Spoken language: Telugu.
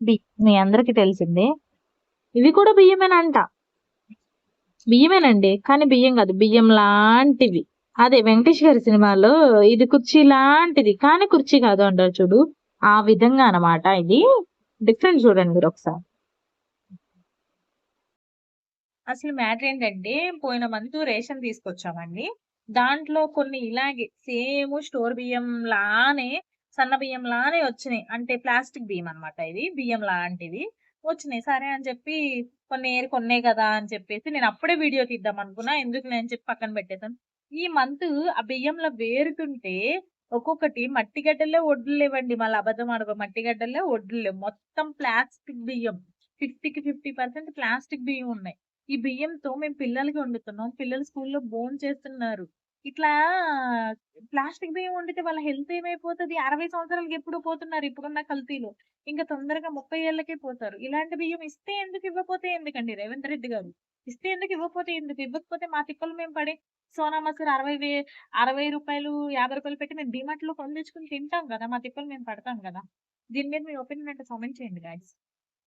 మీ అందరికి తెలిసిందే. ఇవి కూడా బియ్యమేనంట. బియ్యమేనండి. కానీ బియ్యం గాదు. బియ్యం లాంటివి. అదే 'వెంకటేష్' గారి సినిమాలో ఇది కుర్చీ లాంటిది. కానీ కుర్చీ కాదు అంటారు చూడు. ఆ విధంగా అన్నమాట ఇది. డిఫరెన్స్ చూడండి మీరొకసారి. అసలు మ్యాటర్ ఏంటంటే, పోయిన మంతు రేషన్ తీసుకొచ్చామండి. దాంట్లో కొన్ని ఇలాగే సేమ్ స్టోర్ బియ్యం లానే, సన్న బియ్యం లానే వచ్చినాయి. అంటే ప్లాస్టిక్ బియ్యం అన్నమాట ఇది. బియ్యం లాంటివి వచ్చినాయి. సరే అని చెప్పి కొన్ని ఏరి కొన్నే కదా అని చెప్పేసి నేను అప్పుడే వీడియో తీద్దాం అనుకున్నా. ఎందుకులే అని చెప్పి పక్కన పెట్టేసాను. ఈ మంతు ఆ బియ్యంలో వేరుతుంటే ఒక్కొక్కటి మట్టి గడ్డల్లో ఒడ్లు లేవండి. మళ్ళీ అబద్ధం ఆడకు మట్టి గడ్డల్లో ఒడ్లు లేవు. మొత్తం ప్లాస్టిక్ బియ్యం. 50కి 50% ప్లాస్టిక్ బియ్యం ఉన్నాయి. ఈ బియ్యంతో మేము పిల్లలకి వండుతున్నాం. పిల్లలు స్కూల్‌లో భోంచేస్తున్నారు. ఇట్లా ప్లాస్టిక్ బియ్యం వండితే వాళ్ళ హెల్త్ ఏమైపోతది? 60 సంవత్సరాలకి ఎప్పుడో పోతున్నారు ఇప్పుడున్న కల్తీలో. ఇంకా తొందరగా 30 ఏళ్ళకే పోతారు. ఇలాంటి బియ్యం ఇస్తే ఎందుకు ఇవ్వకపోతే ఎందుకండి రేవంత్ రెడ్డి గారు? ఇస్తే ఎందుకు ఇవ్వకపోతే ఎందుకు? ఇవ్వకపోతే మా తిప్పలు మేము పడి సోనా మసూరి రూ. 60 రూ. 50 పెట్టి మేము డీమార్ట్‌లో కొని తెచ్చుకొని తింటాం గదా! మా తిప్పలు మేము పడతాం గదా! దీని మీద మీ ఒపీనియన్ ఏంటో కామెంట్ చేయండి గైస్.